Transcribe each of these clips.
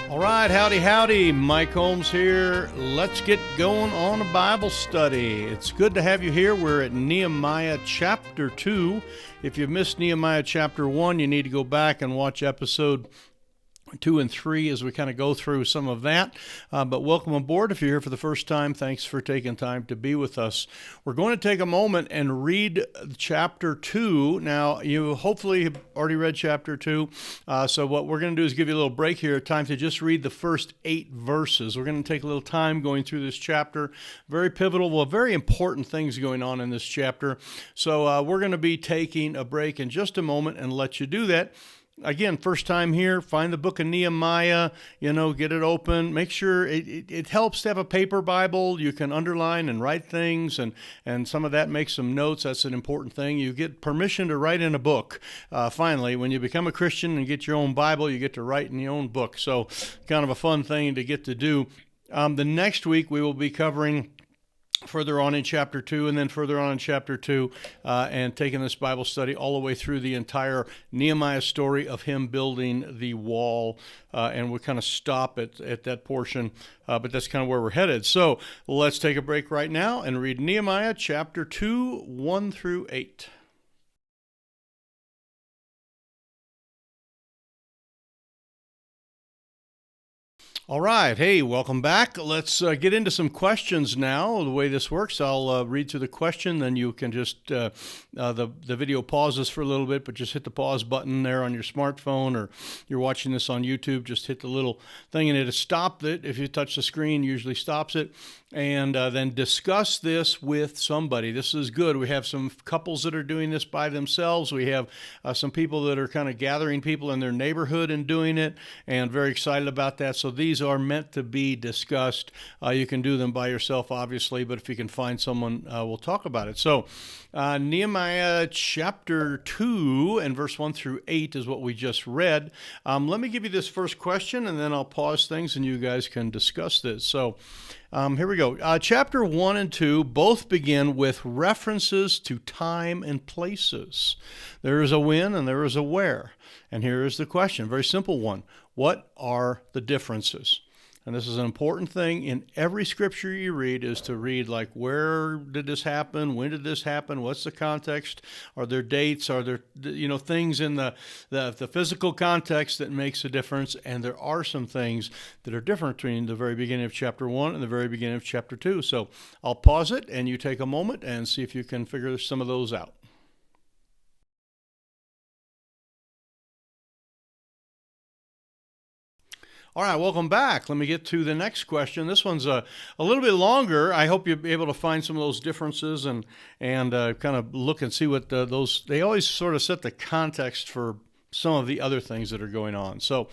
All right, howdy, howdy. Mike Holmes here. Let's get going on a Bible study. It's good to have you here. We're at Nehemiah chapter 2. If you've missed Nehemiah chapter 1, you need to go back and watch episode 2 and 3 as we kind of go through some of that. But welcome aboard. If you're here for the first time, thanks for taking time to be with us. We're going to take a moment and read chapter 2. Now, you hopefully have already read chapter 2. So what we're going to do is give you a little break here, time to just read the first 8 verses. We're going to take a little time going through this chapter. Very pivotal, well, very important things going on in this chapter. So we're going to be taking a break in just a moment and let you do that. Again, first time here, find the book of Nehemiah, get it open. Make sure it helps to have a paper Bible. You can underline and write things, and some of that makes some notes. That's an important thing. You get permission to write in a book. Finally, when you become a Christian and get your own Bible, you get to write in your own book. So kind of a fun thing to get to do. The next week, we will be covering further on in chapter 2 and then further on in chapter 2 and taking this Bible study all the way through the entire Nehemiah story of him building the wall. And we'll kind of stop at that portion, but that's kind of where we're headed. So let's take a break right now and read Nehemiah chapter 2, 1 through 8. All right. Hey, welcome back. Let's get into some questions now. The way this works, I'll read through the question, then you can just, the video pauses for a little bit, but just hit the pause button there on your smartphone, or you're watching this on YouTube, just hit the little thing and it'll stop it. If you touch the screen, usually stops it. And then discuss this with somebody. This is good. We have some couples that are doing this by themselves. We have some people that are kind of gathering people in their neighborhood and doing it, and very excited about that. So these are meant to be discussed. You can do them by yourself, obviously, but if you can find someone, we'll talk about it. So Nehemiah chapter 2 and verse 1 through 8 is what we just read. Let me give you this first question, and then I'll pause things and you guys can discuss this. So here we go. Chapter 1 and 2 both begin with references to time and places. There is a when and there is a where. And here is the question, very simple one. What are the differences? And this is an important thing in every scripture you read, is to read like, where did this happen? When did this happen? What's the context? Are there dates? Are there, things in the physical context that makes a difference? And there are some things that are different between the very beginning of chapter 1 and the very beginning of chapter 2. So I'll pause it and you take a moment and see if you can figure some of those out. All right, welcome back. Let me get to the next question. This one's a little bit longer. I hope you'll be able to find some of those differences and kind of look and see what they always sort of set the context for some of the other things that are going on. So,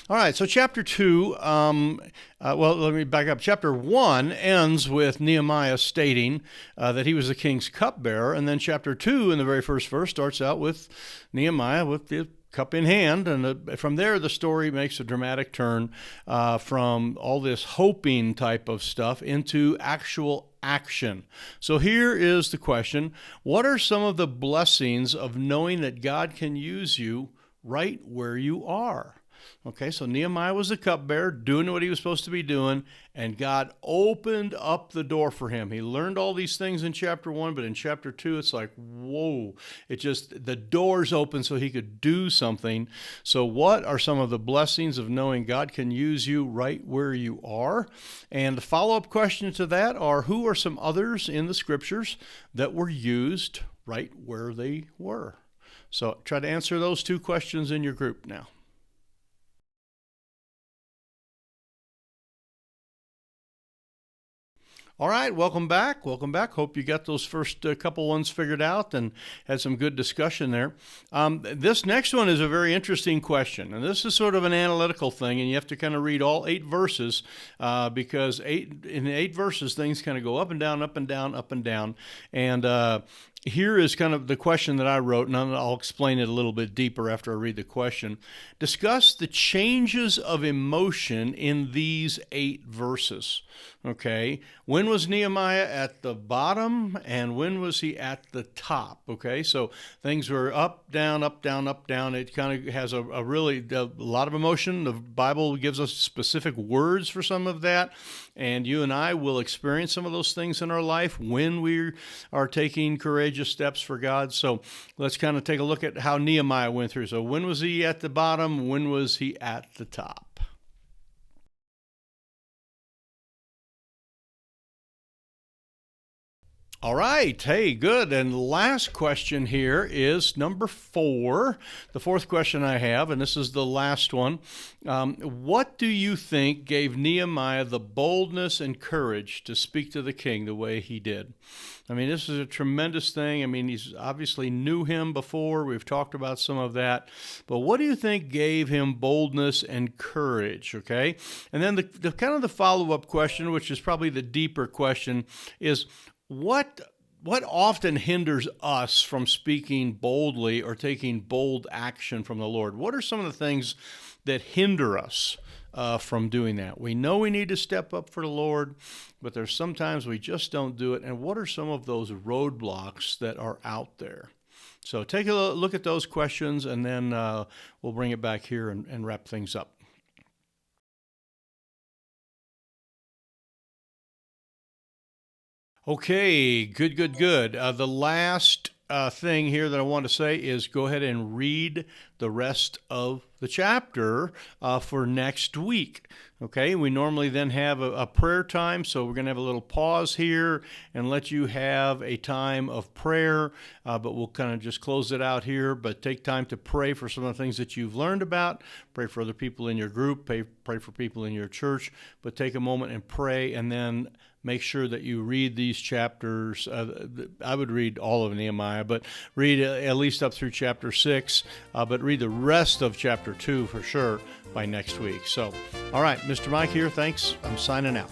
all right, so chapter 2, let me back up. Chapter 1 ends with Nehemiah stating that he was the king's cupbearer, and then chapter 2 in the very first verse starts out with Nehemiah with the cup in hand, and from there the story makes a dramatic turn from all this hoping type of stuff into actual action. So here is the question: what are some of the blessings of knowing that God can use you right where you are? Okay, so Nehemiah was the cupbearer, doing what he was supposed to be doing, and God opened up the door for him. He learned all these things in chapter 1, but in chapter 2, it's like, whoa, the doors open so he could do something. So what are some of the blessings of knowing God can use you right where you are? And the follow-up question to that are, who are some others in the scriptures that were used right where they were? So try to answer those 2 questions in your group now. All right, welcome back. Welcome back. Hope you got those first couple ones figured out and had some good discussion there. This next one is a very interesting question, and this is sort of an analytical thing, and you have to kind of read all 8 verses because in 8 verses things kind of go up and down, up and down, up and down, and here is kind of the question that I wrote, and I'll explain it a little bit deeper after I read the question. Discuss the changes of emotion in these 8 verses. Okay, when was Nehemiah at the bottom, and when was he at the top? Okay, so things were up, down, up, down, up, down. It kind of has a lot of emotion. The Bible gives us specific words for some of that, and you and I will experience some of those things in our life when we are taking courageous steps for God. So let's kind of take a look at how Nehemiah went through. So when was he at the bottom? When was he at the top? All right. Hey, good. And last question here is number 4, the 4th question I have, and this is the last one. What do you think gave Nehemiah the boldness and courage to speak to the king the way he did? I mean, this is a tremendous thing. I mean, he's obviously knew him before. We've talked about some of that. But what do you think gave him boldness and courage? Okay. And then the kind of the follow-up question, which is probably the deeper question, is what often hinders us from speaking boldly or taking bold action from the Lord? What are some of the things that hinder us from doing that? We know we need to step up for the Lord, but there's sometimes we just don't do it. And what are some of those roadblocks that are out there? So take a look at those questions, and then we'll bring it back here and wrap things up. Okay, good. The last thing here that I want to say is go ahead and read the rest of the chapter for next week. Okay, we normally then have a prayer time, so we're going to have a little pause here and let you have a time of prayer, but we'll kind of just close it out here. But take time to pray for some of the things that you've learned about, pray for other people in your group, pray for people in your church, but take a moment and pray, and then make sure that you read these chapters. I would read all of Nehemiah, but read at least up through chapter 6, but read the rest of chapter 2 for sure by next week. So, all right, Mr. Mike here. Thanks. I'm signing out.